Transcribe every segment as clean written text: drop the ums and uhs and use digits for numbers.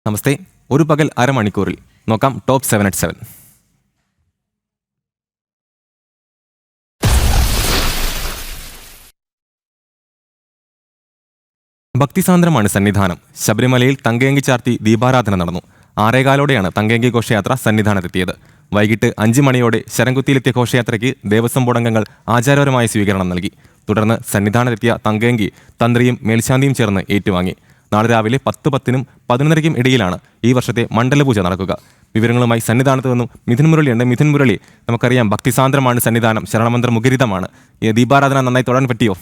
നമസ്തേ. ഒരു പകൽ അരമണിക്കൂറിൽ നോക്കാം ടോപ്പ് 7 at 7. ഭക്തിസാന്ദ്രമാണ് സന്നിധാനം. ശബരിമലയിൽ തങ്കയങ്കി ചാർത്തി ദീപാരാധന നടന്നു. 6:15 തങ്കയങ്കി ഘോഷയാത്ര സന്നിധാനത്തെത്തിയത്. വൈകിട്ട് 5 മണിയോടെ ശരംകുത്തിയിലെത്തിയ ഘോഷയാത്രയ്ക്ക് ദേവസ്വം ബോർഡ് അംഗങ്ങൾ ആചാരപരമായ സ്വീകരണം നൽകി. തുടർന്ന് സന്നിധാനത്തെത്തിയ തങ്കയങ്കി തന്ത്രിയും മേൽശാന്തിയും ചേർന്ന് ഏറ്റുവാങ്ങി. നാളെ രാവിലെ 10:10 11:30 ഇടയിലാണ് ഈ വർഷത്തെ മണ്ഡലപൂജ നടക്കുക. വിവരങ്ങളുമായി സന്നിധാനത്ത് നിന്നും മിഥുൻ മുരളിയുണ്ട്. മിഥുൻ മുരളി, നമുക്കറിയാം ഭക്തിസാന്ദ്രമാണ് സന്നിധാനം, ശരണമന്ത്ര മുഖരിതമാണ്. ഈ ദീപാരാധന നന്നായി തൊടാൻ പറ്റിയോ?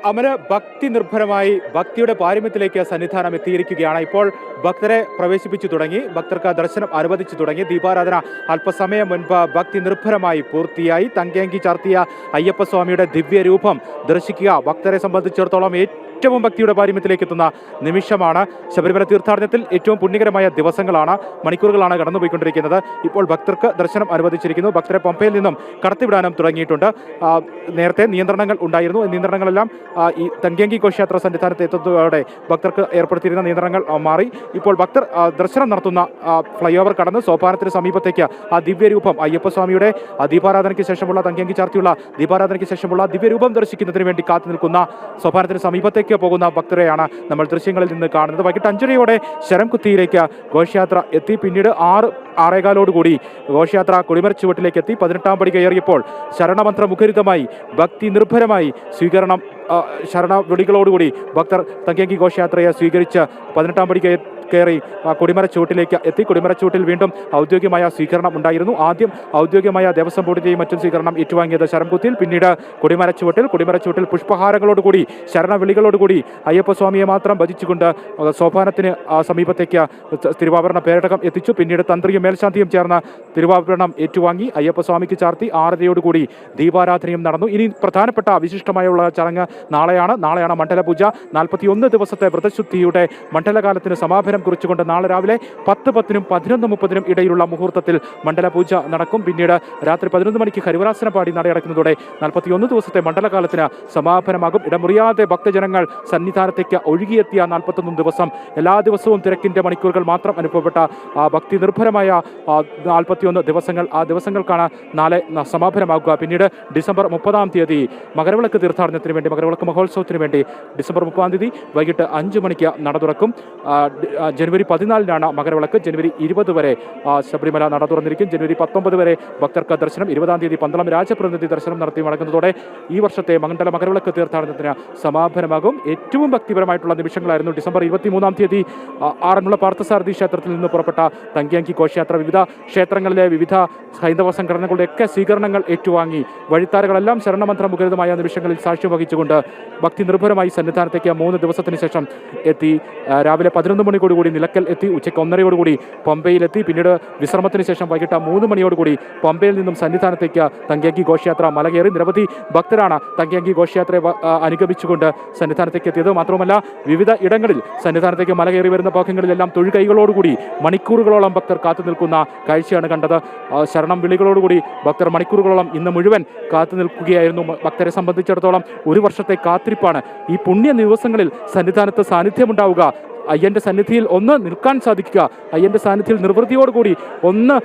അമന് ഭക്തി നിർഭരമായി ഭക്തിയുടെ പാരമ്യത്തിലേക്ക് സന്നിധാനം എത്തിയിരിക്കുകയാണ്. ഇപ്പോൾ ഭക്തരെ പ്രവേശിപ്പിച്ചു തുടങ്ങി, ഭക്തർക്ക് ദർശനം അനുവദിച്ചു തുടങ്ങി. ദീപാരാധന അല്പസമയം മുൻപ് ഭക്തി നിർഭരമായി പൂർത്തിയായി. തങ്കയങ്കി ചാർത്തിയ അയ്യപ്പസ്വാമിയുടെ ദിവ്യരൂപം ദർശിക്കുക ഭക്തരെ സംബന്ധിച്ചിടത്തോളം ഏറ്റവും ഭക്തിയുടെ പാരമ്യത്തിലേക്ക് എത്തുന്ന നിമിഷമാണ്. ശബരിമല തീർത്ഥാടനത്തിൽ ഏറ്റവും പുണ്യകരമായ ദിവസങ്ങളാണ്, മണിക്കൂറുകളാണ് കടന്നുപോയിക്കൊണ്ടിരിക്കുന്നത്. ഇപ്പോൾ ഭക്തർക്ക് ദർശനം അനുവദിച്ചിരിക്കുന്നു. ഭക്തരെ പമ്പയിൽ നിന്നും കടത്തിവിടാനും തുടങ്ങിയിട്ടുണ്ട്. നേരത്തെ നിയന്ത്രണങ്ങൾ ഉണ്ടായിരുന്നു. നിയന്ത്രണങ്ങളെല്ലാം ഈ തങ്കയങ്കി ഘോഷയാത്ര സന്നിധാനത്ത് എത്തുന്നതോടെ ഭക്തർക്ക് ഏർപ്പെടുത്തിയിരുന്ന നിയന്ത്രണങ്ങൾ മാറി. ഇപ്പോൾ ഭക്തർ ദർശനം നടത്തുന്ന ഫ്ലൈ ഓവർ കടന്ന് സോപാനത്തിന് സമീപത്തേക്ക് ആ ദിവ്യരൂപം അയ്യപ്പസ്വാമിയുടെ ദീപാരാധനയ്ക്ക് ശേഷമുള്ള തങ്കയങ്കി ചാർത്തിയുള്ള ദീപാരാധനയ്ക്ക് ശേഷമുള്ള ദിവ്യരൂപം ദർശിക്കുന്നതിന് വേണ്ടി കാത്തു നിൽക്കുന്ന സോപാനത്തിന് സമീപത്തേക്ക് പോകുന്ന ഭക്തരെയാണ് നമ്മൾ ദൃശ്യങ്ങളിൽ നിന്ന് കാണുന്നത്. വൈകിട്ട് 5:30 ശരംകുത്തിയിലേക്ക് ഘോഷയാത്ര എത്തി. പിന്നീട് 6:15 ഘോഷയാത്ര കൊടിമരച്ചുവട്ടിലേക്ക് എത്തി. 18-ാം പടി കയറിയപ്പോൾ ശരണമന്ത്ര മുഖരിതമായി ഭക്തി നിർഭരമായി സ്വീകരണം, ശരണവിളികളോടുകൂടി ഭക്തർ തങ്കയങ്കി ഘോഷയാത്രയെ സ്വീകരിച്ച് 18-ാം പടി കയറി കൊടിമരച്ചുവട്ടിലേക്ക് എത്തി. കൊടിമരച്ചുവട്ടിൽ വീണ്ടും ഔദ്യോഗികമായ സ്വീകരണം ഉണ്ടായിരുന്നു. ആദ്യം ഔദ്യോഗികമായ ദേവസ്വം ബോർഡിന്റെയും മറ്റും സ്വീകരണം ഏറ്റുവാങ്ങിയത് ശരംകുത്തിയിൽ, പിന്നീട് കൊടിമരച്ചുവട്ടിൽ പുഷ്പഹാരങ്ങളോടുകൂടി ശരണവിളികളോടുകൂടി അയ്യപ്പസ്വാമിയെ മാത്രം ഭജിച്ചുകൊണ്ട് സോപാനത്തിന് സമീപത്തേക്ക് തിരുവാഭരണ പേരടകം എത്തിച്ചു. പിന്നീട് തന്ത്രിയും മേൽശാന്തിയും ചേർന്ന് തിരുവാഭരണം ഏറ്റുവാങ്ങി. അയ്യപ്പസ്വാമിക്ക് ചാർത്തി 6:30 ദീപാരാധനയും നടന്നു. ഇനി പ്രധാനപ്പെട്ട വിശിഷ്ടമായുള്ള ചടങ്ങ് നാളെയാണ് മണ്ഡലപൂജ. 41 ദിവസത്തെ വ്രതശുദ്ധിയുടെ മണ്ഡലകാലത്തിന് സമാപനം കുറിച്ചുകൊണ്ട് നാളെ രാവിലെ 10:10 11:30 ഇടയിലുള്ള മുഹൂർത്തത്തിൽ മണ്ഡലപൂജ നടക്കും. പിന്നീട് രാത്രി 11 മണിക്ക് ഹരിവരാസനം പാടി നടയടക്കുന്നതോടെ 41 ദിവസത്തെ മണ്ഡലകാലത്തിന് സമാപനമാകും. ഇടമുറിയാതെ ഭക്തജനങ്ങൾ സന്നിധാനത്തേക്ക് ഒഴുകിയെത്തിയ 41 ദിവസം, എല്ലാ ദിവസവും തിരക്കിന്റെ മണിക്കൂറുകൾ മാത്രം അനുഭവപ്പെട്ട ഭക്തി നിർഭരമായ 41 ദിവസങ്ങൾ, ആ ദിവസങ്ങൾക്കാണ് നാളെ സമാപനമാകുക. പിന്നീട് ഡിസംബർ 30 മകരവിളക്ക് തീർത്ഥാടനത്തിന് വേണ്ടി, മകരവിളക്ക് മഹോത്സവത്തിന് വേണ്ടി ഡിസംബർ 30 വൈകിട്ട് 5 മണിക്ക് നട തുറക്കും. ജനുവരി 14 മകരവിളക്ക്. ജനുവരി 20 വരെ ശബരിമല നട തുറന്നിരിക്കും. ജനുവരി 19 വരെ ഭക്തർക്ക് ദർശനം. 20 പന്തളം രാജപ്രതിനിധി ദർശനം നടത്തി മടങ്ങുന്നതോടെ ഈ വർഷത്തെ മകരവിളക്ക് തീർത്ഥാടനത്തിന് സമാപനമാകും. ഏറ്റവും ഭക്തിപരമായിട്ടുള്ള നിമിഷങ്ങളായിരുന്നു ഡിസംബർ 23 ആറന്മുള പാർത്ഥസാരഥി ക്ഷേത്രത്തിൽ നിന്ന് പുറപ്പെട്ട തങ്കയങ്കി ഘോഷയാത്ര. വിവിധ ക്ഷേത്രങ്ങളിലെ വിവിധ ഹൈന്ദവ സംഘടനകളുടെയൊക്കെ സ്വീകരണങ്ങൾ ഏറ്റുവാങ്ങി വഴിത്താരകളെല്ലാം ശരണമന്ത്ര മുഖരിതമായ നിമിഷങ്ങളിൽ സാക്ഷ്യം വഹിച്ചുകൊണ്ട് ഭക്തി നിർഭരമായി സന്നിധാനത്തേക്ക് 3 ദിവസത്തിന് ശേഷം എത്തി. രാവിലെ 11 മണിയോടുകൂടി നിലക്കൽ എത്തി. ഉച്ചയ്ക്ക് 1:30 പമ്പയിലെത്തി. പിന്നീട് വിശ്രമത്തിന് ശേഷം വൈകിട്ട് 3 മണിയോടുകൂടി പമ്പയിൽ നിന്നും സന്നിധാനത്തേക്ക് തങ്കയങ്കി ഘോഷയാത്ര മലകയറി. നിരവധി ഭക്തരാണ് തങ്കയങ്കി ഘോഷയാത്രയെ അനുഗമിച്ചുകൊണ്ട് സന്നിധാനത്തേക്ക് എത്തിയത്. മാത്രമല്ല, വിവിധ ഇടങ്ങളിൽ സന്നിധാനത്തേക്ക് മലകയറി വരുന്ന ഭാഗങ്ങളിലെല്ലാം തൊഴുകൈകളോടുകൂടി മണിക്കൂറുകളോളം ഭക്തർ കാത്തു നിൽക്കുന്ന കാഴ്ചയാണ് കണ്ടത്. ശരണം വിളികളോടുകൂടി ഭക്തർ മണിക്കൂറുകളോളം ഇന്ന് മുഴുവൻ കാത്തു നിൽക്കുകയായിരുന്നു. ഭക്തരെ സംബന്ധിച്ചിടത്തോളം ഒരു വർഷത്തെ കാത്തിരിപ്പാണ് ഈ പുണ്യ ദിവസങ്ങളിൽ സന്നിധാനത്ത് സാന്നിധ്യമുണ്ടാവുക. അയ്യൻ്റെ സന്നിധിയിൽ ഒന്ന് നിൽക്കാൻ സാധിക്കുക, അയ്യൻ്റെ സാന്നിധ്യത്തിൽ നിർവൃത്തിയോടുകൂടി ഒന്ന്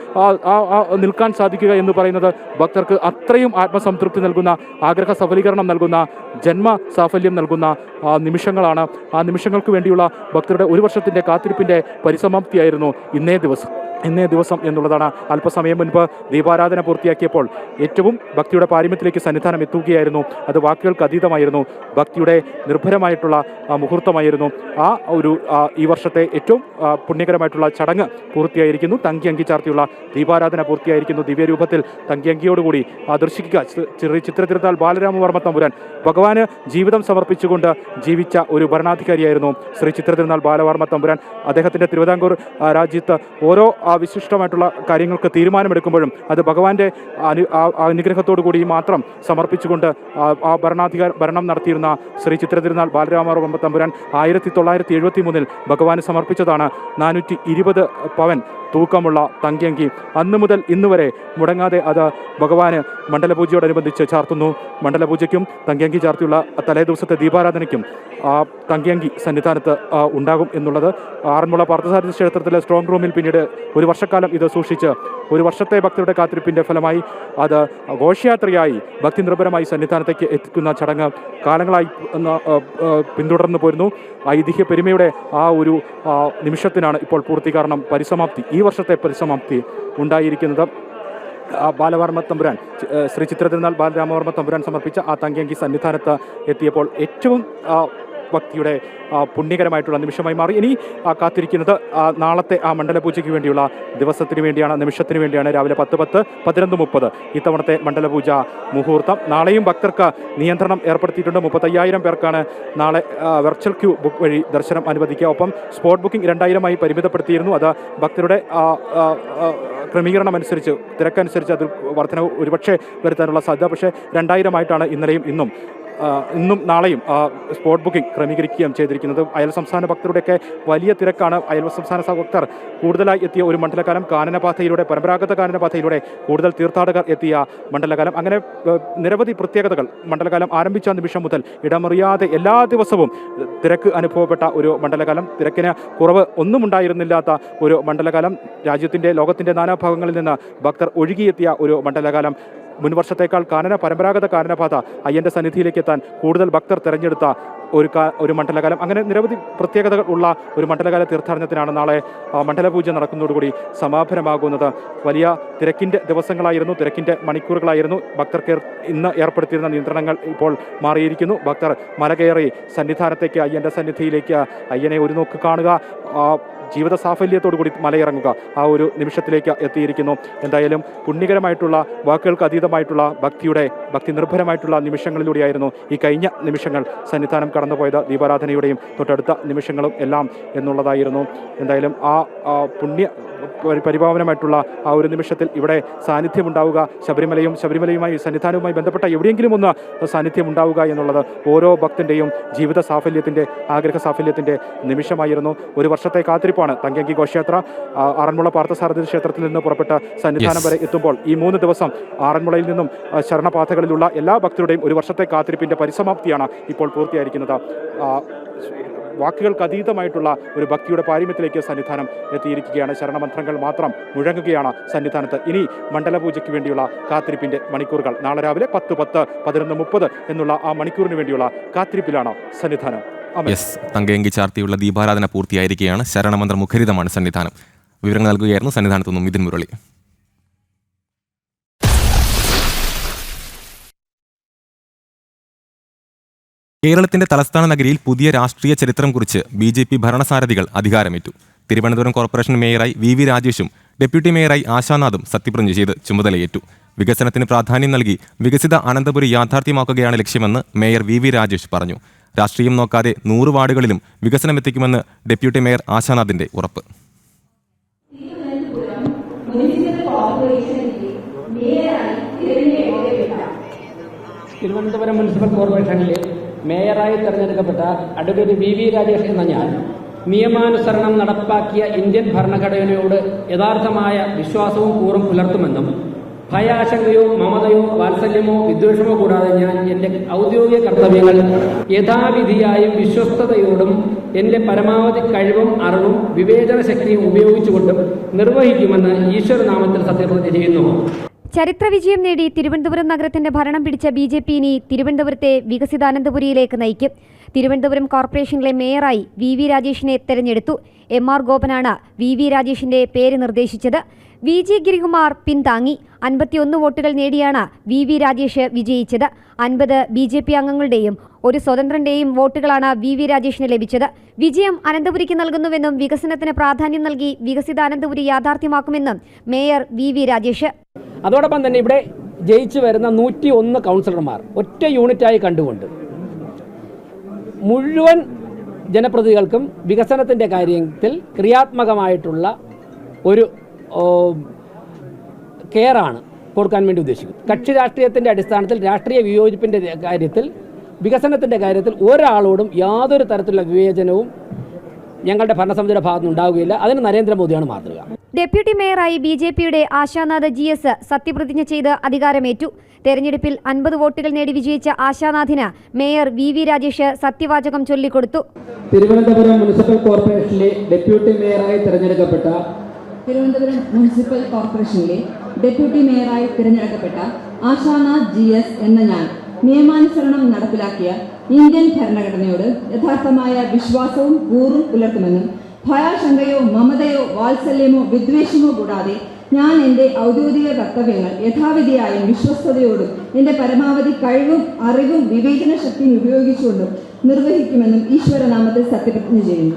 നിൽക്കാൻ സാധിക്കുക എന്ന് പറയുന്നത് ഭക്തർക്ക് അത്രയും ആത്മസംതൃപ്തി നൽകുന്ന, ആഗ്രഹ സഫലീകരണം നൽകുന്ന, ജന്മ സാഫല്യം നൽകുന്ന നിമിഷങ്ങളാണ്. ആ നിമിഷങ്ങൾക്ക് വേണ്ടിയുള്ള ഭക്തരുടെ ഒരു വർഷത്തിൻ്റെ കാത്തിരിപ്പിൻ്റെ പരിസമാപ്തിയായിരുന്നു ഇന്നേ ദിവസം എന്നുള്ളതാണ്. അല്പസമയം മുൻപ് ദീപാരാധന പൂർത്തിയാക്കിയപ്പോൾ ഏറ്റവും ഭക്തിയുടെ പാരമ്യത്തിലേക്ക് സന്നിധാനം എത്തുകയായിരുന്നു. അത് വാക്കുകൾക്ക് അതീതമായിരുന്നു. ഭക്തിയുടെ നിർഭരമായിട്ടുള്ള മുഹൂർത്തമായിരുന്നു. ഈ വർഷത്തെ ഏറ്റവും പുണ്യകരമായിട്ടുള്ള ചടങ്ങ് പൂർത്തിയായിരിക്കുന്നു. തങ്കയങ്കി ചാർത്തിയുള്ള ദീപാരാധന പൂർത്തിയായിരിക്കുന്നു. ദിവ്യരൂപത്തിൽ തങ്കയങ്കിയോടുകൂടി ദർശിക്കുക. ശ്രീ ചിത്രതിരുനാൾ ബാലരാമവർമ്മ തമ്പുരാൻ ഭഗവാന് ജീവിതം സമർപ്പിച്ചുകൊണ്ട് ജീവിച്ച ഒരു ഭരണാധികാരിയായിരുന്നു ശ്രീ ചിത്രതിരുനാൾ ബാലവർമ്മ തമ്പുരാൻ. അദ്ദേഹത്തിൻ്റെ തിരുവിതാംകൂർ രാജ്യത്ത് ഓരോ വിശിഷ്ടമായിട്ടുള്ള കാര്യങ്ങൾക്ക് തീരുമാനമെടുക്കുമ്പോഴും അത് ഭഗവാന്റെ അനുഗ്രഹത്തോടു കൂടി മാത്രം സമർപ്പിച്ചുകൊണ്ട് ഭരണം നടത്തിയിരുന്ന ശ്രീ ചിത്രതിരുനാൾ ബാലരാമവർമ്മ തമ്പുരാൻ 1973 ഭഗവാന് സമർപ്പിച്ചതാണ് 420 പവൻ തൂക്കമുള്ള തങ്കയങ്കി അന്നു മുതൽ ഇന്ന് വരെ മുടങ്ങാതെ അത് ഭഗവാന് മണ്ഡലപൂജയോടനുബന്ധിച്ച് ചാർത്തുന്നു. മണ്ഡലപൂജയ്ക്കും തങ്കയങ്കി ചാർത്തിയുള്ള തലേ ദിവസത്തെ ദീപാരാധനയ്ക്കും തങ്കയങ്കി സന്നിധാനത്ത് ഉണ്ടാകും എന്നുള്ളത് ആറന്മുള പാർത്ഥസാരഥി ക്ഷേത്രത്തിലെ സ്ട്രോങ് റൂമിൽ പിന്നീട് ഒരു വർഷക്കാലം ഇത് സൂക്ഷിച്ച് ഒരു വർഷത്തെ ഭക്തരുടെ കാത്തിരിപ്പിൻ്റെ ഫലമായി അത് ഘോഷയാത്രയായി ഭക്തി നിർഭരമായി സന്നിധാനത്തേക്ക് എത്തിക്കുന്ന ചടങ്ങ് കാലങ്ങളായി പിന്തുടർന്നു പോരുന്നു. ഐതിഹ്യ പെരുമയുടെ ആ ഒരു നിമിഷത്തിനാണ് ഇപ്പോൾ പൂർത്തീകരണം പരിസമാപ്തി ഈ വർഷത്തെ പരിസമാപ്തി ഉണ്ടായിരിക്കുന്നത്. ബാലവർമ്മ തമ്പുരാൻ ശ്രീ ചിത്രതിരുനാൾ ബാലരാമവർമ്മ തമ്പുരാൻ സമർപ്പിച്ച ആ തങ്കയങ്കി സന്നിധാനത്ത് എത്തിയപ്പോൾ ഏറ്റവും ഭക്തിയുടെ പുണ്യകരമായിട്ടുള്ള നിമിഷമായി മാറി. ഇനി കാത്തിരിക്കുന്നത് നാളത്തെ ആ മണ്ഡലപൂജയ്ക്ക് വേണ്ടിയുള്ള ദിവസത്തിന് വേണ്ടിയാണ്, നിമിഷത്തിന് വേണ്ടിയാണ്. രാവിലെ 10:10, 11:30 ഇത്തവണത്തെ മണ്ഡലപൂജ മുഹൂർത്തം. നാളെയും ഭക്തർക്ക് നിയന്ത്രണം ഏർപ്പെടുത്തിയിട്ടുണ്ട്. 35,000 പേർക്കാണ് നാളെ വെർച്വൽ ക്യൂ ബുക്ക് വഴി ദർശനം അനുവദിക്കുക. ഒപ്പം സ്പോട്ട് ബുക്കിംഗ് 2,000 ഭരിമിതപ്പെടുത്തിയിരുന്നു. അത് ഭക്തരുടെ ക്രമീകരണം അനുസരിച്ച് തിരക്കനുസരിച്ച് അതിൽ വർധനവ് ഒരുപക്ഷെ വരുത്താനുള്ള സാധ്യത. പക്ഷേ 2,000 ഇന്നലെയും ഇന്നും നാളെയും സ്പോട്ട് ബുക്കിംഗ് ക്രമീകരിക്കുകയും ചെയ്തിരിക്കുന്നത്. അയൽ സംസ്ഥാന ഭക്തരുടെയൊക്കെ വലിയ തിരക്കാണ്. അയൽ സംസ്ഥാന ഭക്തർ കൂടുതലായി എത്തിയ ഒരു മണ്ഡലകാലം. കാനനപാതയിലൂടെ, പരമ്പരാഗത കാനനപാതയിലൂടെ കൂടുതൽ തീർത്ഥാടകർ എത്തിയ മണ്ഡലകാലം. അങ്ങനെ നിരവധി പ്രത്യേകതകൾ മണ്ഡലകാലം ആരംഭിച്ച നിമിഷം മുതൽ ഇടമറിയാതെ എല്ലാ ദിവസവും തിരക്ക് അനുഭവപ്പെട്ട ഒരു മണ്ഡലകാലം. തിരക്കിന് കുറവ് ഒന്നും ഉണ്ടായിരുന്നില്ലാത്ത ഒരു മണ്ഡലകാലം. രാജ്യത്തിൻ്റെ ലോകത്തിൻ്റെ നാനാഭാഗങ്ങളിൽ നിന്ന് ഭക്തർ ഒഴുകിയെത്തിയ ഒരു മണ്ഡലകാലം. മുൻവർഷത്തേക്കാൾ പരമ്പരാഗത കാനനപാത അയ്യൻ്റെ സന്നിധിയിലേക്ക് എത്താൻ കൂടുതൽ ഭക്തർ തിരഞ്ഞെടുത്ത ഒരു മണ്ഡലകാലം. അങ്ങനെ നിരവധി പ്രത്യേകതകൾ ഉള്ള ഒരു മണ്ഡലകാല തീർത്ഥാടനത്തിനാണ് നാളെ മണ്ഡലപൂജ നടക്കുന്നതോടുകൂടി സമാപനമാകുന്നത്. വലിയ തിരക്കിൻ്റെ ദിവസങ്ങളായിരുന്നു, തിരക്കിൻ്റെ മണിക്കൂറുകളായിരുന്നു. ഭക്തർക്ക് ഇന്ന് ഏർപ്പെടുത്തിയിരുന്ന നിയന്ത്രണങ്ങൾ ഇപ്പോൾ മാറിയിരിക്കുന്നു. ഭക്തർ മല കയറി സന്നിധാനത്തേക്ക്, അയ്യൻ്റെ സന്നിധിയിലേക്ക് അയ്യനെ ഒരു നോക്ക് കാണുക, ജീവിത സാഫല്യത്തോടു കൂടി മലയിറങ്ങുക, ആ ഒരു നിമിഷത്തിലേക്ക് എത്തിയിരിക്കുന്നു. എന്തായാലും പുണ്യകരമായിട്ടുള്ള, വാക്കുകൾക്ക് അതീതമായിട്ടുള്ള ഭക്തി നിർഭരമായിട്ടുള്ള നിമിഷങ്ങളിലൂടെയായിരുന്നു ഈ കഴിഞ്ഞ നിമിഷങ്ങൾ സന്നിധാനം കടന്നുപോയത്. ദീപാരാധനയുടെയും തൊട്ടടുത്ത നിമിഷങ്ങളും എല്ലാം എന്നുള്ളതായിരുന്നു. എന്തായാലും ആ പരിപാവനമായിട്ടുള്ള ആ ഒരു നിമിഷത്തിൽ ഇവിടെ സാന്നിധ്യമുണ്ടാവുക, ശബരിമലയുമായി സന്നിധാനവുമായി ബന്ധപ്പെട്ട എവിടെയെങ്കിലും ഒന്ന് സാന്നിധ്യം ഉണ്ടാവുക എന്നുള്ളത് ഓരോ ഭക്തൻ്റെയും ജീവിത സാഫല്യത്തിൻ്റെ, ആഗ്രഹ സാഫല്യത്തിൻ്റെ നിമിഷമായിരുന്നു. ഒരു വർഷത്തെ കാത്തിരിപ്പാണ് തങ്കയങ്കി ഘോഷയാത്ര. ആറന്മുള പാർത്ഥസാരഥി ക്ഷേത്രത്തിൽ നിന്ന് പുറപ്പെട്ട് സന്നിധാനം വരെ എത്തുമ്പോൾ ഈ 3 ദിവസം ആറന്മുളയിൽ നിന്നും ശരണപാതകളിലുള്ള എല്ലാ ഭക്തരുടെയും ഒരു വർഷത്തെ കാത്തിരിപ്പിൻ്റെ പരിസമാപ്തിയാണ് ഇപ്പോൾ പൂർത്തിയായിരിക്കുന്നത്. വാക്കുകൾക്ക് അതീതമായിട്ടുള്ള ഒരു ഭക്തിയുടെ പാരമ്യത്തിലേക്ക് സന്നിധാനം എത്തിയിരിക്കുകയാണ്. ശരണമന്ത്രങ്ങൾ മാത്രം മുഴങ്ങുകയാണ് സന്നിധാനത്ത്. ഇനി മണ്ഡലപൂജയ്ക്ക് വേണ്ടിയുള്ള കാത്തിരിപ്പിൻ്റെ മണിക്കൂറുകൾ. നാളെ രാവിലെ 10:10, 11:30 എന്നുള്ള ആ മണിക്കൂറിന് വേണ്ടിയുള്ള കാത്തിരിപ്പിലാണ് സന്നിധാനം. തങ്കയങ്കി ചാർത്തിയുള്ള ദീപാരാധന പൂർത്തിയായിരിക്കുകയാണ്. ശരണമന്ത്ര മുഖരിതമാണ് സന്നിധാനം. വിവരങ്ങൾ നൽകുകയായിരുന്നു സന്നിധാനത്തു നിന്നും മിഥുൻ മുരളി. കേരളത്തിന്റെ തലസ്ഥാന നഗരിയിൽ പുതിയ രാഷ്ട്രീയ ചരിത്രം കുറിച്ച് BJP ഭരണസാരഥികൾ അധികാരമേറ്റു. തിരുവനന്തപുരം കോർപ്പറേഷൻ മേയറായി VV രാജേഷും ഡെപ്യൂട്ടി മേയറായി ആശാനാഥും സത്യപ്രതിജ്ഞ ചെയ്ത് ചുമതലയേറ്റു. വികസനത്തിന് പ്രാധാന്യം നൽകി വികസിത അനന്തപുരി യാഥാർത്ഥ്യമാക്കുകയാണ് ലക്ഷ്യമെന്ന് മേയർ VV രാജേഷ് പറഞ്ഞു. രാഷ്ട്രീയം നോക്കാതെ 100 വാർഡുകളിലും വികസനമെത്തിക്കുമെന്ന് ഡെപ്യൂട്ടി മേയർ ആശാനാഥിന്റെ ഉറപ്പ്. തിരുവനന്തപുരം മുനിസിപ്പൽ കോർപ്പറേഷനിലെ മേയറായി തെരഞ്ഞെടുക്കപ്പെട്ട അഡ്വക്കേറ്റ് VV രാജേഷ് എന്ന ഞാൻ നിയമാനുസരണം നടപ്പാക്കിയ ഇന്ത്യൻ ഭരണഘടനയോട് യഥാർത്ഥമായ വിശ്വാസവും കൂറും പുലർത്തുമെന്നും ഭയാശങ്കയോ മമതയോ വാത്സല്യമോ വിദ്വേഷമോ കൂടാതെ ഞാൻ എൻ്റെ ഔദ്യോഗിക കർത്തവ്യങ്ങൾ യഥാവിധിയായും വിശ്വസ്തയോടും എൻ്റെ പരമാവധി കഴിവും അറിവും വിവേചന ശക്തിയും ഉപയോഗിച്ചുകൊണ്ടും നിർവഹിക്കുമെന്ന് ഈശ്വരനാമത്തിൽ സത്യപ്രതിജ്ഞ ചെയ്യുന്നു. ചരിത്ര വിജയം നേടി തിരുവനന്തപുരം നഗരത്തിന്റെ ഭരണം പിടിച്ച BJP ഇനി തിരുവനന്തപുരത്തെ വികസിതാനന്തപുരിയിലേക്ക് നയിക്കും. തിരുവനന്തപുരം കോർപ്പറേഷനിലെ മേയറായി VV രാജേഷിനെ തെരഞ്ഞെടുത്തു. MR ഗോപനാണ് VV രാജേഷിന്റെ പേര് നിർദ്ദേശിച്ചത്. VG ഗിരികുമാർ പിന്താങ്ങി. 51 വോട്ടുകൾ നേടിയാണ് VV രാജേഷ് വിജയിച്ചത്. 50 BJP അംഗങ്ങളുടെയും 1 സ്വതന്ത്രന്റെയും വോട്ടുകളാണ് VV രാജേഷിന് ലഭിച്ചത്. വിജയം അനന്തപുരിക്ക് നൽകുന്നുവെന്നും വികസനത്തിന് പ്രാധാന്യം നൽകി വികസിത അനന്തപുരി യാഥാർത്ഥ്യമാക്കുമെന്നും മേയർ VV രാജേഷ്. അതോടൊപ്പം തന്നെ ഇവിടെ ജയിച്ചു വരുന്ന 101 കൗൺസിലർമാർ ഒറ്റ യൂണിറ്റായി കണ്ടുകൊണ്ട് മുഴുവൻ ജനപ്രതിനിധികൾക്കും വികസനത്തിൻ്റെ കാര്യത്തിൽ ക്രിയാത്മകമായിട്ടുള്ള ഒരു കെയറാണ് കൊടുക്കാൻ വേണ്ടി ഉദ്ദേശിക്കുന്നത്. കക്ഷി രാഷ്ട്രീയത്തിൻ്റെ അടിസ്ഥാനത്തിൽ രാഷ്ട്രീയ വിയോജിപ്പിൻ്റെ കാര്യത്തിൽ, വികസനത്തിൻ്റെ കാര്യത്തിൽ ഒരാളോടും യാതൊരു തരത്തിലുള്ള വിവേചനവും ഞങ്ങളുടെ ഭരണസമിതിയുടെ ഭാഗത്തുനിന്ന് ഉണ്ടാവുകയില്ല. അതിന് നരേന്ദ്രമോദിയാണ് മാതൃക. ഡെപ്യൂട്ടി മേയറായി BJPയുടെ ആശാനാഥ് GS സത്യപ്രതിജ്ഞ ചെയ്ത് അധികാരമേറ്റു. തെരഞ്ഞെടുപ്പിൽ 50 വോട്ടുകൾ നേടി വിജയിച്ച ആശാനാഥിന് മേയർ VV രാജേഷ് സത്യവാചകം ചൊല്ലിക്കൊടുത്തു. തിരുവനന്തപുരം മുനിസിപ്പൽ കോർപ്പറേഷനിലെ ഡെപ്യൂട്ടി മേയറായി തിരഞ്ഞെടുക്കപ്പെട്ട ആശാനാഥ് GS എന്ന ഞാൻ നിയമാനുസരണം നടപ്പിലാക്കിയ ഇന്ത്യൻ ഭരണഘടനയോട് യഥാർത്ഥമായ വിശ്വാസവും കൂറും പുലർത്തുമെന്നും ഭയാശങ്കയോ മമതയോ വാത്സല്യമോ വിദ്വേഷമോ കൂടാതെ ഞാൻ എൻ്റെ ഔദ്യോഗിക കർത്തവ്യങ്ങൾ യഥാവിധിയായും വിശ്വസ്തയോടും എൻ്റെ പരമാവധി കഴിവും അറിവും വിവേചന ശക്തിയും ഉപയോഗിച്ചുകൊണ്ടും നിർവഹിക്കുമെന്നും ഈശ്വരനാമത്തിൽ സത്യപ്രതിജ്ഞ ചെയ്യുന്നു.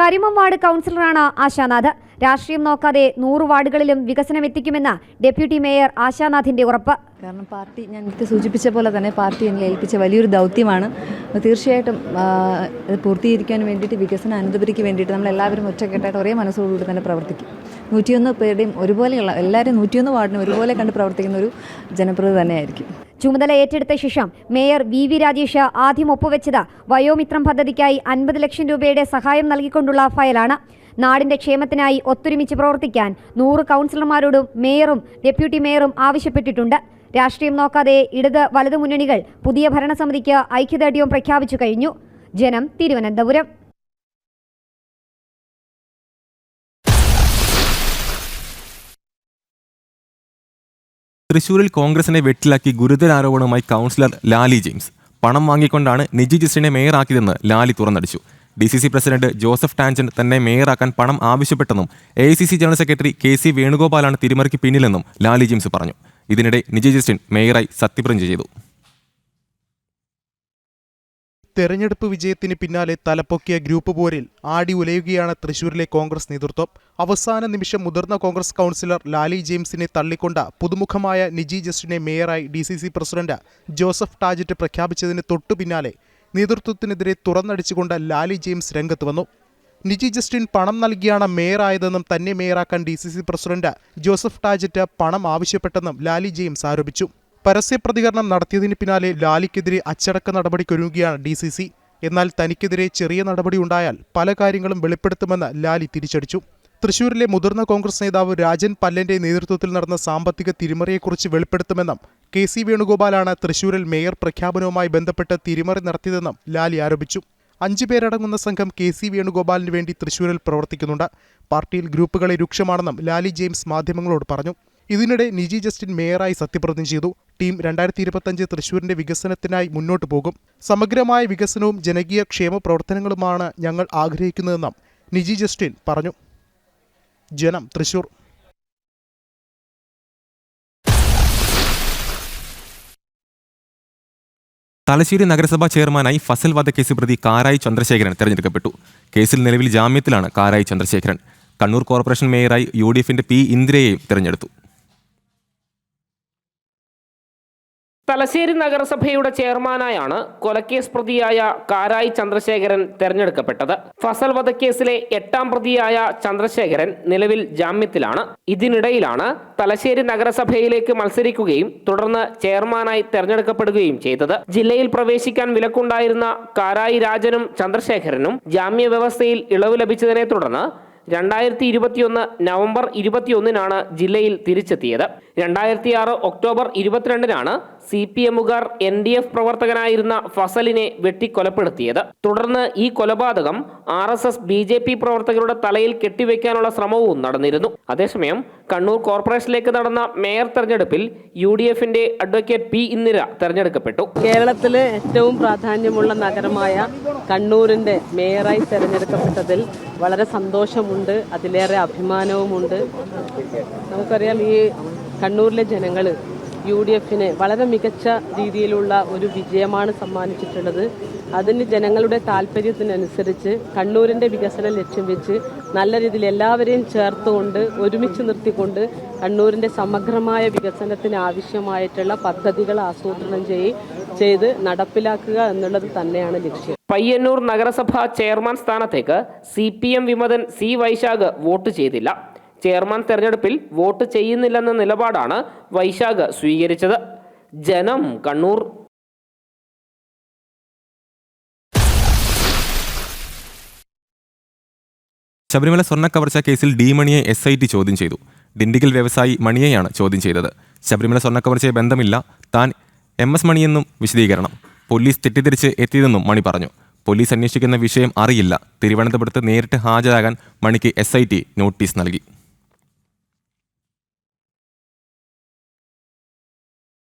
കരിമം വാർഡ് കൗൺസിലറാണ് ആശാനാഥ്. രാഷ്ട്രീയം നോക്കാതെ 100 വാർഡുകളിലും വികസനം എത്തിക്കുമെന്ന് ഡെപ്യൂട്ടി മേയർ ആശാനാഥിന്റെ ഉറപ്പ്. കാരണം പാർട്ടി, ഞാൻ നേരത്തെ സൂചിപ്പിച്ച പോലെ തന്നെ പാർട്ടി എന്നെ ഏൽപ്പിച്ച വലിയൊരു ദൗത്യമാണ്. തീർച്ചയായിട്ടും പൂർത്തീകരിക്കാൻ വേണ്ടിയിട്ട്, വികസന അനന്തപുരിക്ക് വേണ്ടിയിട്ട് നമ്മളെല്ലാവരും ഒറ്റക്കെട്ടായിട്ട് ഒരേ മനസ്സോടുകൂടി തന്നെ പ്രവർത്തിക്കും. 101 പേരുടെയും ഒരുപോലെയുള്ള, എല്ലാവരും 101 വാർഡിനും ഒരുപോലെ കണ്ട് പ്രവർത്തിക്കുന്ന ഒരു ജനപ്രതിനിധി തന്നെയായിരിക്കും. ചുമതല ഏറ്റെടുത്ത ശേഷം മേയർ VV രാജേഷ് ആദ്യം ഒപ്പുവെച്ചത് വയോമിത്രം പദ്ധതിക്കായി 50 ലക്ഷം രൂപയുടെ സഹായം നൽകിക്കൊണ്ടുള്ള ഫയലാണ്. നാടിന്റെ ക്ഷേമത്തിനായി ഒത്തൊരുമിച്ച് പ്രവർത്തിക്കാൻ 100 കൗൺസിലർമാരോടും മേയറും ഡെപ്യൂട്ടി മേയറും ആവശ്യപ്പെട്ടിട്ടുണ്ട്. രാഷ്ട്രീയം നോക്കാതെ ഇടത് വലതു മുന്നണികൾ പുതിയ ഭരണസമിതിക്ക് ഐക്യദാർഢ്യം പ്രഖ്യാപിച്ചു കഴിഞ്ഞു. ജനം, തിരുവനന്തപുരം. തൃശൂരിൽ കോൺഗ്രസിനെ വെട്ടിലാക്കി ഗുരുതര ആരോപണവുമായി കൗൺസിലർ ലാലി ജെയിംസ്. പണം വാങ്ങിക്കൊണ്ടാണ് നിജി ജസ്റ്റിനെ മേയറാക്കിയതെന്ന് ലാലി തുറന്നടിച്ചു. DCC പ്രസിഡന്റ് ജോസഫ് ടാഞ്ചൻ തന്നെ മേയറാക്കാൻ പണം ആവശ്യപ്പെട്ടെന്നും AICC ജനറൽ സെക്രട്ടറി KC വേണുഗോപാലാണ് തിരിമറിക്ക് പിന്നിലെന്നും ലാലി ജെയിംസ് പറഞ്ഞു. ഇതിനിടെ നിജി ജസ്റ്റിൻ മേയറായി സത്യപ്രതിജ്ഞ ചെയ്തു. തെരഞ്ഞെടുപ്പ് വിജയത്തിന് പിന്നാലെ തലപ്പൊക്കിയ ഗ്രൂപ്പ് പോരിൽ ആടി ഉലയുകയാണ് തൃശൂരിലെ കോൺഗ്രസ് നേതൃത്വം. അവസാന നിമിഷം മുതിർന്ന കോൺഗ്രസ് കൗൺസിലർ ലാലി ജെയിംസിനെ തള്ളിക്കൊണ്ട പുതുമുഖമായ നിജി ജസ്റ്റിനെ മേയറായി DCC പ്രസിഡന്റ് ജോസഫ് ടാജറ്റ് പ്രഖ്യാപിച്ചതിന് തൊട്ടുപിന്നാലെ നേതൃത്വത്തിനെതിരെ തുറന്നടിച്ചുകൊണ്ട് ലാലി ജെയിംസ് രംഗത്ത് വന്നു. നിജി ജസ്റ്റിൻ പണം നൽകിയാണ് മേയറായതെന്നും തന്നെ മേയറാക്കാൻ DCC പ്രസിഡന്റ് ജോസഫ് ടാജറ്റ് പണം ആവശ്യപ്പെട്ടെന്നും ലാലി ജെയിംസ് ആരോപിച്ചു. പരസ്യപ്രതികരണം നടത്തിയതിന് പിന്നാലെ ലാലിക്കെതിരെ അച്ചടക്ക നടപടിക്കൊരുങ്ങുകയാണ് DCC. എന്നാൽ തനിക്കെതിരെ ചെറിയ നടപടി ഉണ്ടായാൽ പല കാര്യങ്ങളും വെളിപ്പെടുത്തുമെന്ന് ലാലി തിരിച്ചടിച്ചു. തൃശൂരിലെ മുതിർന്ന കോൺഗ്രസ് നേതാവ് രാജൻ പല്ലന്റെ നേതൃത്വത്തിൽ നടന്ന സാമ്പത്തിക തിരിമറിയെക്കുറിച്ച് വെളിപ്പെടുത്തുമെന്നും KC വേണുഗോപാലാണ് തൃശൂരിൽ മേയർ പ്രഖ്യാപനവുമായി ബന്ധപ്പെട്ട് തിരിമറി നടത്തിയതെന്നും ലാലി ആരോപിച്ചു. 5 പേരടങ്ങുന്ന സംഘം KC വേണുഗോപാലിന് വേണ്ടി തൃശൂരിൽ പ്രവർത്തിക്കുന്നുണ്ട്. പാർട്ടിയിൽ ഗ്രൂപ്പുകളെ രൂക്ഷമാണെന്നും ലാലി ജെയിംസ് മാധ്യമങ്ങളോട് പറഞ്ഞു. ഇതിനിടെ നിജി ജസ്റ്റിൻ മേയറായി സത്യപ്രതിജ്ഞ ചെയ്തു. ടീം 2025 തൃശൂരിന്റെ വികസനത്തിനായി മുന്നോട്ടു പോകും. സമഗ്രമായ വികസനവും ജനകീയ ക്ഷേമ പ്രവർത്തനങ്ങളുമാണ് ഞങ്ങൾ ആഗ്രഹിക്കുന്നതെന്നും നിജി ജസ്റ്റിൻ പറഞ്ഞു. ജനം, തൃശൂർ. തലശ്ശേരി നഗരസഭാ ചെയർമാനായി ഫസൽ വധക്കേസ് പ്രതി കാരായി ചന്ദ്രശേഖരൻ തെരഞ്ഞെടുക്കപ്പെട്ടു. കേസിൽ നിലവിൽ ജാമ്യത്തിലാണ് കാരായി ചന്ദ്രശേഖരൻ. കണ്ണൂർ കോർപ്പറേഷൻ മേയറായി UDFന്റെ P ഇന്ദിരയെയും തെരഞ്ഞെടുത്തു. തലശ്ശേരി നഗരസഭയുടെ ചെയർമാനായാണ് കൊലക്കേസ് പ്രതിയായ കാരായി ചന്ദ്രശേഖരൻ തെരഞ്ഞെടുക്കപ്പെട്ടത്. ഫസൽ വധക്കേസിലെ 8ാം പ്രതിയായ ചന്ദ്രശേഖരൻ നിലവിൽ ജാമ്യത്തിലാണ്. ഇതിനിടയിലാണ് തലശ്ശേരി നഗരസഭയിലേക്ക് മത്സരിക്കുകയും തുടർന്ന് ചെയർമാനായി തെരഞ്ഞെടുക്കപ്പെടുകയും ചെയ്തത്. ജില്ലയിൽ പ്രവേശിക്കാൻ വിലക്കുണ്ടായിരുന്ന കാരായി രാജനും ചന്ദ്രശേഖരനും ജാമ്യ വ്യവസ്ഥയിൽ ഇളവ് ലഭിച്ചതിനെ തുടർന്ന് 2021 നവംബർ 21-നാണ് ജില്ലയിൽ തിരിച്ചെത്തിയത്. 2006 ഒക്ടോബർ 22-നാണ് CPMുകാർ NDF പ്രവർത്തകനായിരുന്ന ഫസലിനെ വെട്ടിക്കൊലപ്പെടുത്തിയത്. തുടർന്ന് ഈ കൊലപാതകം RSS BJP പ്രവർത്തകരുടെ തലയിൽ കെട്ടിവെക്കാനുള്ള ശ്രമവും നടന്നിരുന്നു. അതേസമയം കണ്ണൂർ കോർപ്പറേഷനിലേക്ക് നടന്ന മേയർ തെരഞ്ഞെടുപ്പിൽ UDFന്റെ അഡ്വക്കേറ്റ് P ഇന്ദിര തെരഞ്ഞെടുക്കപ്പെട്ടു. കേരളത്തിലെ ഏറ്റവും പ്രാധാന്യമുള്ള നഗരമായ കണ്ണൂരിന്റെ മേയറായി തെരഞ്ഞെടുക്കപ്പെട്ടതിൽ വളരെ സന്തോഷമുണ്ട്, അതിലേറെ അഭിമാനവുമുണ്ട്. നമുക്കറിയാം, ഈ കണ്ണൂരിലെ ജനങ്ങൾ UDFന് വളരെ മികച്ച രീതിയിലുള്ള ഒരു വിജയമാണ് സമ്മാനിച്ചിട്ടുള്ളത്. അതിന് ജനങ്ങളുടെ താല്പര്യത്തിനനുസരിച്ച് കണ്ണൂരിൻ്റെ വികസനം ലക്ഷ്യം വെച്ച് നല്ല രീതിയിൽ എല്ലാവരെയും ചേർത്തുകൊണ്ട് ഒരുമിച്ച് നിർത്തിക്കൊണ്ട് കണ്ണൂരിൻ്റെ സമഗ്രമായ വികസനത്തിന് ആവശ്യമായിട്ടുള്ള പദ്ധതികൾ ആസൂത്രണം ചെയ്ത് നടപ്പിലാക്കുക എന്നുള്ളത് തന്നെയാണ് ലക്ഷ്യം. പയ്യന്നൂർ നഗരസഭ ചെയർമാൻ സ്ഥാനത്തേക്ക് CPM വിമതൻ C വൈശാഖ് വോട്ട് ചെയ്തില്ല. ചെയർമാൻ തെരഞ്ഞെടുപ്പിൽ വോട്ട് ചെയ്യുന്നില്ലെന്ന നിലപാടാണ് വൈശാഖ് സ്വീകരിച്ചത്. ജനം, കണ്ണൂർ. ശബരിമല സ്വർണ്ണക്കവർച്ച കേസിൽ ഡി മണിയെ SIT ചോദ്യം ചെയ്തു. ഡിണ്ടിഗൽ വ്യവസായി മണിയെയാണ് ചോദ്യം ചെയ്തത്. ശബരിമല സ്വർണ്ണക്കവർച്ചയെ ബന്ധമില്ല, താൻ MS മണിയെന്നും വിശദീകരണം. പോലീസ് തെറ്റിദ്ധരിച്ച് എത്തിയതെന്നും മണി പറഞ്ഞു. പോലീസ് അന്വേഷിക്കുന്ന വിഷയം അറിയില്ല. തിരുവനന്തപുരത്ത് നേരിട്ട് ഹാജരാകാൻ മണിക്ക് SIT നോട്ടീസ് നൽകി.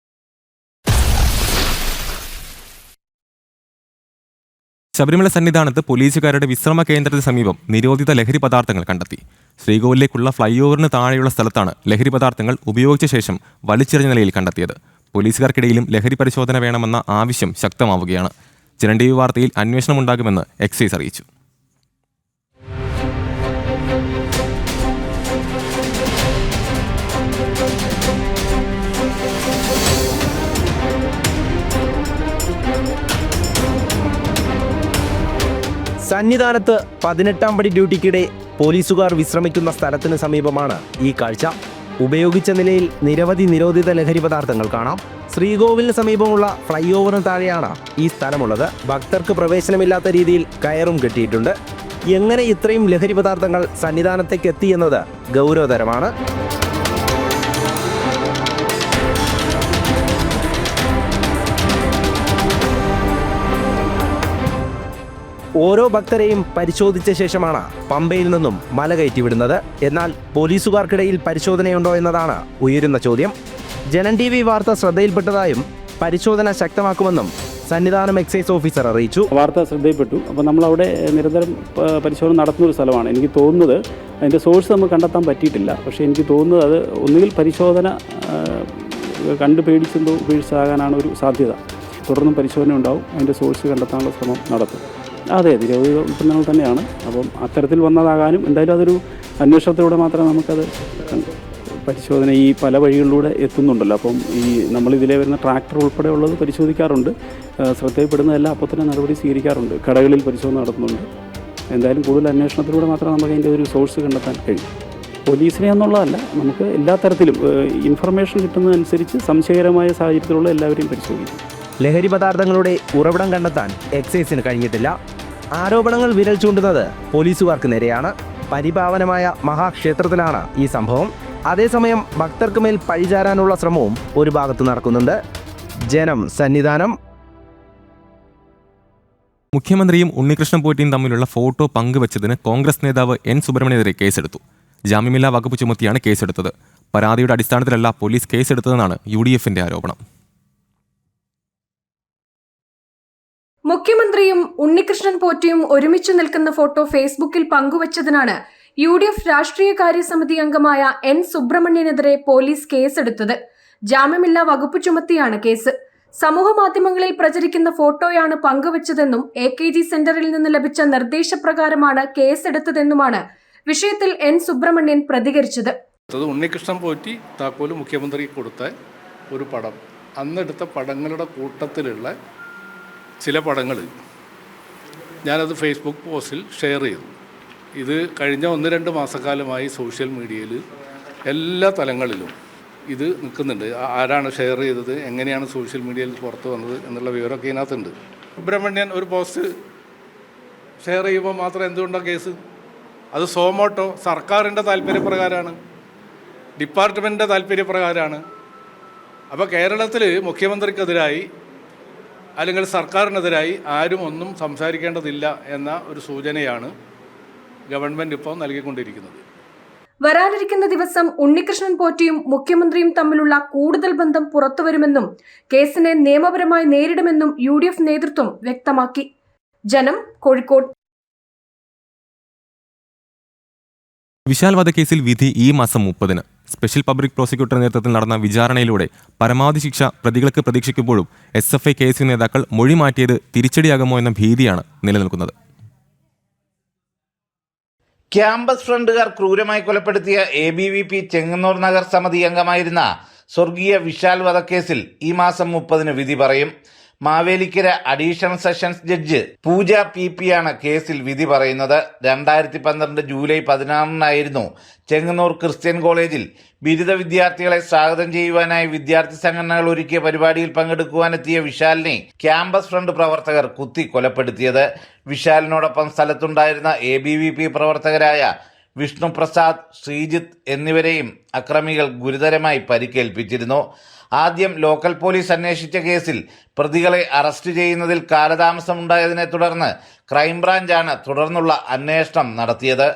ശബരിമല സന്നിധാനത്ത് പോലീസുകാരുടെ വിശ്രമ കേന്ദ്രത്തിന് സമീപം നിരോധിത ലഹരി പദാർത്ഥങ്ങൾ കണ്ടെത്തി. ശ്രീകോവിലേക്കുള്ള ഫ്ലൈ ഓവറിന് താഴെയുള്ള സ്ഥലത്താണ് ലഹരി പദാർത്ഥങ്ങൾ ഉപയോഗിച്ച ശേഷം വലിച്ചെറിഞ്ഞ നിലയിൽ കണ്ടെത്തിയത്. പോലീസുകാർക്കിടയിലും ലഹരി പരിശോധന വേണമെന്ന ആവശ്യം ശക്തമാവുകയാണ്. ജനം TV വാർത്തയിൽ അന്വേഷണമുണ്ടാകുമെന്ന് എക്സൈസ് അറിയിച്ചു. സന്നിധാനത്ത് 18-ാം പടി ഡ്യൂട്ടിക്കിടെ പോലീസുകാർ വിശ്രമിക്കുന്ന സ്ഥലത്തിന് സമീപമാണ് ഈ കാഴ്ച. ഉപയോഗിച്ച നിലയിൽ നിരവധി നിരോധിത ലഹരി പദാർത്ഥങ്ങൾ കാണാം. ശ്രീകോവിലിന് സമീപമുള്ള ഫ്ലൈ ഓവറിന് താഴെയാണ് ഈ സ്ഥലമുള്ളത്. ഭക്തർക്ക് പ്രവേശനമില്ലാത്ത രീതിയിൽ കയറും കെട്ടിയിട്ടുണ്ട്. എങ്ങനെ ഇത്രയും ലഹരി പദാർത്ഥങ്ങൾ സന്നിധാനത്തേക്ക് എത്തി എന്നത് ഗൗരവതരമാണ്. ഓരോ ഭക്തരെയും പരിശോധിച്ച ശേഷമാണ് പമ്പയിൽ നിന്നും മല കയറ്റിവിടുന്നത്. എന്നാൽ പോലീസുകാർക്കിടയിൽ പരിശോധനയുണ്ടോ എന്നതാണ് ഉയരുന്ന ചോദ്യം. ജനം TV വാർത്ത ശ്രദ്ധയിൽപ്പെട്ടതായും പരിശോധന ശക്തമാക്കുമെന്നും സന്നിധാനം എക്സൈസ് ഓഫീസർ അറിയിച്ചു. വാർത്ത ശ്രദ്ധയിൽപ്പെട്ടു. അപ്പോൾ നമ്മളവിടെ നിരന്തരം പരിശോധന നടത്തുന്നൊരു സ്ഥലമാണ്. എനിക്ക് തോന്നുന്നത് അതിൻ്റെ സോഴ്സ് നമുക്ക് കണ്ടെത്താൻ പറ്റിയിട്ടില്ല. പക്ഷേ എനിക്ക് തോന്നുന്നത് അത് ഒന്നുകിൽ പരിശോധന കണ്ടു പേടിച്ചെന്തോ വീഴ്ചയാകാനാണ് ഒരു സാധ്യത. തുടർന്നും പരിശോധന ഉണ്ടാവും. അതിൻ്റെ സോഴ്സ് കണ്ടെത്താനുള്ള ശ്രമം നടത്തും. അതെ, നിരവധി ഉൽപ്പന്നങ്ങൾ തന്നെയാണ്. അപ്പം അത്തരത്തിൽ വന്നതാകാനും എന്തായാലും അതൊരു അന്വേഷണത്തിലൂടെ മാത്രമേ നമുക്കത് പരിശോധന ഈ പല വഴികളിലൂടെ എത്തുന്നുണ്ടല്ലോ. അപ്പം ഈ നമ്മളിതിലെ വരുന്ന ട്രാക്ടർ ഉൾപ്പെടെ ഉള്ളത് പരിശോധിക്കാറുണ്ട്. ശ്രദ്ധയിൽപ്പെടുന്നതെല്ലാം അപ്പോൾ തന്നെ നടപടി സ്വീകരിക്കാറുണ്ട്. കടകളിൽ പരിശോധന നടത്തുന്നുണ്ട്. എന്തായാലും കൂടുതൽ അന്വേഷണത്തിലൂടെ മാത്രമേ നമുക്ക് അതിൻ്റെ ഒരു സോഴ്സ് കണ്ടെത്താൻ കഴിയും. പോലീസിനെ എന്നുള്ളതല്ല, നമുക്ക് എല്ലാ തരത്തിലും ഇൻഫർമേഷൻ കിട്ടുന്നതനുസരിച്ച് സംശയകരമായ സാഹചര്യത്തിലുള്ള എല്ലാവരെയും പരിശോധിക്കും. ലഹരി പദാർത്ഥങ്ങളുടെ ഉറവിടം കണ്ടെത്താൻ എക്സൈസിന് കഴിഞ്ഞിട്ടില്ല. ആരോപണങ്ങൾ വിരൽ ചൂണ്ടുന്നത് പോലീസുകാർക്ക് നേരെയാണ്. പരിപാവനമായ മഹാക്ഷേത്രത്തിലാണ് ഈ സംഭവം. അതേസമയം ഭക്തർക്ക് മേൽ പഴിചാരാനുള്ള ശ്രമവും ഒരു ഭാഗത്ത് നടക്കുന്നുണ്ട്. ജനം സന്നിധാനം. മുഖ്യമന്ത്രിയും ഉണ്ണികൃഷ്ണൻ പോറ്റിയും തമ്മിലുള്ള ഫോട്ടോ പങ്കുവച്ചതിന് കോൺഗ്രസ് നേതാവ് N സുബ്രഹ്മണ്യനെതിരെ കേസെടുത്തു. ജാമ്യമില്ലാ വകുപ്പ് ചുമത്തിയാണ് കേസെടുത്തത്. പരാതിയുടെ അടിസ്ഥാനത്തിലല്ല പോലീസ് കേസെടുത്തതെന്നാണ് UDFന്റെ ആരോപണം. മുഖ്യമന്ത്രിയും ഉണ്ണികൃഷ്ണൻ പോറ്റിയും ഒരുമിച്ച് നിൽക്കുന്ന ഫോട്ടോ ഫേസ്ബുക്കിൽ പങ്കുവച്ചതിനാണ് UDF രാഷ്ട്രീയകാര്യ സമിതി അംഗമായ N സുബ്രഹ്മണ്യനെതിരെ പോലീസ് കേസെടുത്തത്. ജാമ്യമില്ലാ വകുപ്പ് ചുമത്തിയാണ് കേസ്. സമൂഹ മാധ്യമങ്ങളിൽ പ്രചരിക്കുന്ന ഫോട്ടോയാണ് പങ്കുവച്ചതെന്നും AKG സെന്ററിൽ നിന്ന് ലഭിച്ച നിർദ്ദേശപ്രകാരമാണ് കേസെടുത്തതെന്നുമാണ് വിഷയത്തിൽ N സുബ്രഹ്മണ്യൻ പ്രതികരിച്ചത്. ഉണ്ണികൃഷ്ണൻ പോറ്റി താക്കോല് മുഖ്യമന്ത്രി കൊടുത്ത ഒരു പടം, അന്നെടുത്ത പടങ്ങളുടെ കൂട്ടത്തിലുള്ള ചില പടങ്ങൾ ഞാനത് ഫേസ്ബുക്ക് പോസ്റ്റിൽ ഷെയർ ചെയ്തു. ഇത് കഴിഞ്ഞ 1-2 മാസക്കാലമായി സോഷ്യൽ മീഡിയയിൽ എല്ലാ തലങ്ങളിലും ഇത് നിൽക്കുന്നുണ്ട്. ആരാണ് ഷെയർ ചെയ്തത്, എങ്ങനെയാണ് സോഷ്യൽ മീഡിയയിൽ പുറത്ത് വന്നത് എന്നുള്ള വിവരമൊക്കെ ഇതിനകത്തുണ്ട്. സുബ്രഹ്മണ്യൻ ഒരു പോസ്റ്റ് ഷെയർ ചെയ്യുമ്പോൾ മാത്രം എന്തുകൊണ്ടാണ് കേസ്? അത് സോമോട്ടോ സർക്കാരിൻ്റെ താല്പര്യപ്രകാരമാണ്, ഡിപ്പാർട്ട്മെൻറ്റിൻ്റെ താല്പര്യപ്രകാരമാണ്. അപ്പോൾ കേരളത്തിൽ മുഖ്യമന്ത്രിക്കെതിരായി അല്ലെങ്കിൽ സർക്കാരിനെതിരായി ആരും ഒന്നും സംസാരിക്കേണ്ടതില്ല എന്ന ഒരു സൂചനയാണ് ഗവൺമെൻറ് ഇപ്പോൾ നൽകിക്കൊണ്ടിരിക്കുന്നത്. വരാനിരിക്കുന്ന ദിവസം ഉണ്ണികൃഷ്ണൻ പോറ്റിയും മുഖ്യമന്ത്രിയും തമ്മിലുള്ള കൂടുതൽ ബന്ധം പുറത്തുവരുമെന്നും കേസിനെ നിയമപരമായി നേരിടുമെന്നും UDF നേതൃത്വം വ്യക്തമാക്കി. ജനം, കോഴിക്കോട്. വിശാൽ വധക്കേസിൽ വിധി ഈ മാസം 30-ന്. സ്പെഷ്യൽ പബ്ലിക് പ്രോസിക്യൂട്ടർ നേതൃത്വത്തിൽ നടന്ന വിചാരണയിലൂടെ പരമാവധി ശിക്ഷ പ്രതികൾക്ക് പ്രതീക്ഷിക്കുമ്പോഴും SFI KSU നേതാക്കൾ മൊഴി മാറ്റിയത് തിരിച്ചടിയാകുമോ എന്ന ഭീതിയാണ് നിലനിൽക്കുന്നത്. ക്യാമ്പസ് ഫ്രണ്ടുകാർ ക്രൂരമായി കൊലപ്പെടുത്തിയ ABVP ചെങ്ങന്നൂർ നഗർ സമിതി അംഗമായിരുന്ന സ്വർഗീയ വിശാൽ വധക്കേസിൽ ഈ മാസം 30-ന് വിധി പറയും. മാവേലിക്കര അഡീഷണൽ സെഷൻസ് ജഡ്ജ് പൂജ PP ആണ് കേസിൽ വിധി പറയുന്നത്. 2012 ജൂലൈ 16-നായിരുന്നു ചെങ്ങന്നൂർ ക്രിസ്ത്യൻ കോളേജിൽ ബിരുദ വിദ്യാർത്ഥികളെ സ്വാഗതം ചെയ്യുവാനായി വിദ്യാർത്ഥി സംഘടനകൾ ഒരുക്കിയ പരിപാടിയിൽ പങ്കെടുക്കുവാനെത്തിയ വിശാലിനെ ക്യാമ്പസ് ഫ്രണ്ട് പ്രവർത്തകർ കുത്തി കൊലപ്പെടുത്തിയത്. വിശാലിനോടൊപ്പം സ്ഥലത്തുണ്ടായിരുന്ന ABVP പ്രവർത്തകരായ വിഷ്ണുപ്രസാദ്, ശ്രീജിത്ത് എന്നിവരെയും അക്രമികൾ ഗുരുതരമായി പരിക്കേൽപ്പിച്ചിരുന്നു. ആദ്യം ലോക്കൽ പോലീസ് അന്വേഷിച്ച കേസിൽ പ്രതികളെ അറസ്റ്റ് ചെയ്യുന്നതിൽ കാലതാമസമുണ്ടായതിനെ തുടർന്ന് ക്രൈംബ്രാഞ്ചാണ് തുടർന്നുള്ള അന്വേഷണം നടത്തിയത്.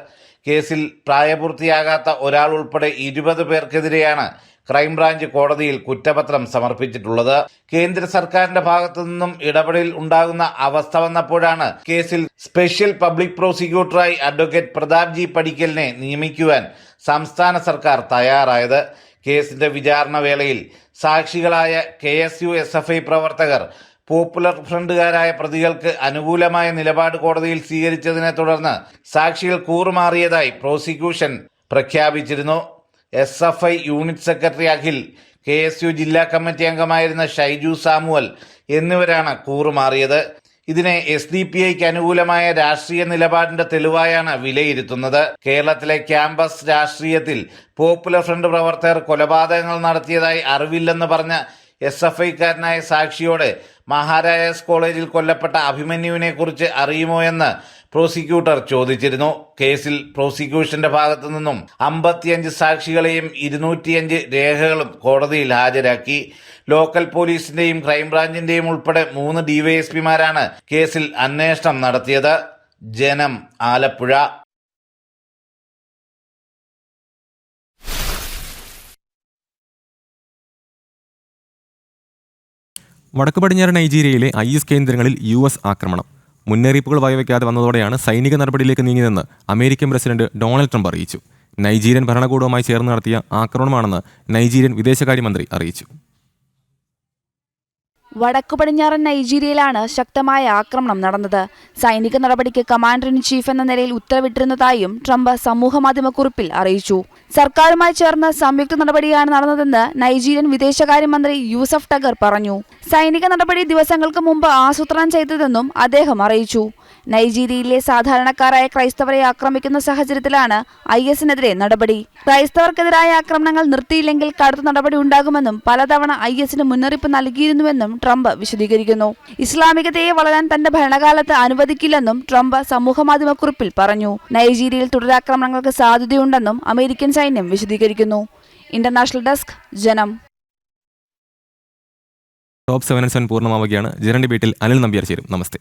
കേസിൽ പ്രായപൂർത്തിയാകാത്ത ഒരാൾ ഉൾപ്പെടെ 20 പേർക്കെതിരെയാണ് ക്രൈംബ്രാഞ്ച് കോടതിയിൽ കുറ്റപത്രം സമർപ്പിച്ചിട്ടുള്ളത്. കേന്ദ്ര സർക്കാരിന്റെ ഭാഗത്തു നിന്നും ഇടപെടൽ ഉണ്ടാകുന്ന അവസ്ഥ വന്നപ്പോഴാണ് കേസിൽ സ്പെഷ്യൽ പബ്ലിക് പ്രോസിക്യൂട്ടറായി അഡ്വക്കേറ്റ് പ്രതാപ് ജി പടിക്കലിനെ നിയമിക്കുവാൻ സംസ്ഥാന സർക്കാർ തയ്യാറായത്. കേസിന്റെ വിചാരണ വേളയിൽ സാക്ഷികളായ KSU SFI പ്രവർത്തകർ പോപ്പുലർ ഫ്രണ്ടുകാരായ പ്രതികൾക്ക് അനുകൂലമായ നിലപാട് കോടതിയിൽ സ്വീകരിച്ചതിനെ തുടർന്ന് സാക്ഷികൾ കൂറുമാറിയതായി പ്രോസിക്യൂഷൻ പ്രഖ്യാപിച്ചിരുന്നു. SFI unit secretary Akhil, KSU ജില്ലാ കമ്മിറ്റി അംഗമായിരുന്ന ഷൈജു സാമുവൽ എന്നിവരാണ് കൂറുമാറിയത്. ഇതിനെ SDPIക്ക് അനുകൂലമായ രാഷ്ട്രീയ നിലപാടിന്റെ തെളിവായാണ് വിലയിരുത്തുന്നത്. കേരളത്തിലെ ക്യാമ്പസ് രാഷ്ട്രീയത്തിൽ പോപ്പുലർ ഫ്രണ്ട് പ്രവർത്തകർ കൊലപാതകങ്ങൾ നടത്തിയതായി അറിവില്ലെന്ന് പറഞ്ഞ SFIക്കാരനായ സാക്ഷിയോട് മഹാരാജാസ് കോളേജിൽ കൊല്ലപ്പെട്ട അഭിമന്യുവിനെ കുറിച്ച് അറിയുമോ എന്ന് പ്രോസിക്യൂട്ടർ ചോദിച്ചിരുന്നു. കേസിൽ പ്രോസിക്യൂഷന്റെ ഭാഗത്തു നിന്നും 55 സാക്ഷികളെയും 205 രേഖകളും കോടതിയിൽ ഹാജരാക്കി. ലോക്കൽ പോലീസിന്റെയും ക്രൈംബ്രാഞ്ചിന്റെയും ഉൾപ്പെടെ 3 DYSPമാരാണ് കേസിൽ അന്വേഷണം നടത്തിയത്. ജനം, ആലപ്പുഴ. വടക്കു പടിഞ്ഞാറ് നൈജീരിയയിലെ IS കേന്ദ്രങ്ങളിൽ US ആക്രമണം. മുന്നറിയിപ്പുകൾ വകവയ്ക്കാതെ വന്നതോടെയാണ് സൈനിക നടപടിയിലേക്ക് നീങ്ങിയതെന്ന് അമേരിക്കൻ പ്രസിഡന്റ് ഡൊണാൾഡ് ട്രംപ് അറിയിച്ചു. നൈജീരിയൻ ഭരണകൂടവുമായി ചേർന്ന് നടത്തിയ ആക്രമണമാണെന്ന് നൈജീരിയൻ വിദേശകാര്യമന്ത്രി അറിയിച്ചു. വടക്കു പടിഞ്ഞാറൻ നൈജീരിയയിലാണ് ശക്തമായ ആക്രമണം നടന്നത്. സൈനിക നടപടിക്ക് കമാൻഡർ ഇൻ ചീഫ് എന്ന നിലയിൽ ഉത്തരവിട്ടിരുന്നതായും ട്രംപ് സമൂഹമാധ്യമക്കുറിപ്പിൽ അറിയിച്ചു. സർക്കാരുമായി ചേർന്ന് സംയുക്ത നടപടിയാണ് നടന്നതെന്ന് നൈജീരിയൻ വിദേശകാര്യമന്ത്രി യൂസഫ് ടഗർ പറഞ്ഞു. സൈനിക നടപടി ദിവസങ്ങൾക്ക് മുമ്പ് ആസൂത്രണം ചെയ്തതെന്നും അദ്ദേഹം അറിയിച്ചു. നൈജീരിയയിലെ സാധാരണക്കാരായ ക്രൈസ്തവരെ ആക്രമിക്കുന്ന സാഹചര്യത്തിലാണ് ISനെതിരെ നടപടി. ക്രൈസ്തവർക്കെതിരായ ആക്രമണങ്ങൾ നിർത്തിയില്ലെങ്കിൽ കടുത്ത നടപടി ഉണ്ടാകുമെന്നും പലതവണ ISന് മുന്നറിയിപ്പ് നൽകിയിരുന്നുവെന്നും ട്രംപ് വിശദീകരിക്കുന്നു. ഇസ്ലാമികതയെ വളരാൻ തന്റെ ഭരണകാലത്ത് അനുവദിക്കില്ലെന്നും ട്രംപ് സമൂഹമാധ്യമക്കുറിപ്പിൽ പറഞ്ഞു. നൈജീരിയയിൽ തുടരാക്രമണങ്ങൾക്ക് സാധ്യതയുണ്ടെന്നും അമേരിക്കൻ സൈന്യം വിശദീകരിക്കുന്നു. ഇന്റർനാഷണൽ ഡെസ്ക്, ജനം. ടോപ്പ് 7 പൂർണ്ണമാവുകയാണ്. ജനന്റെ വീട്ടിൽ അനിൽ നമ്പ്യാർ ചേരും. നമസ്തേ.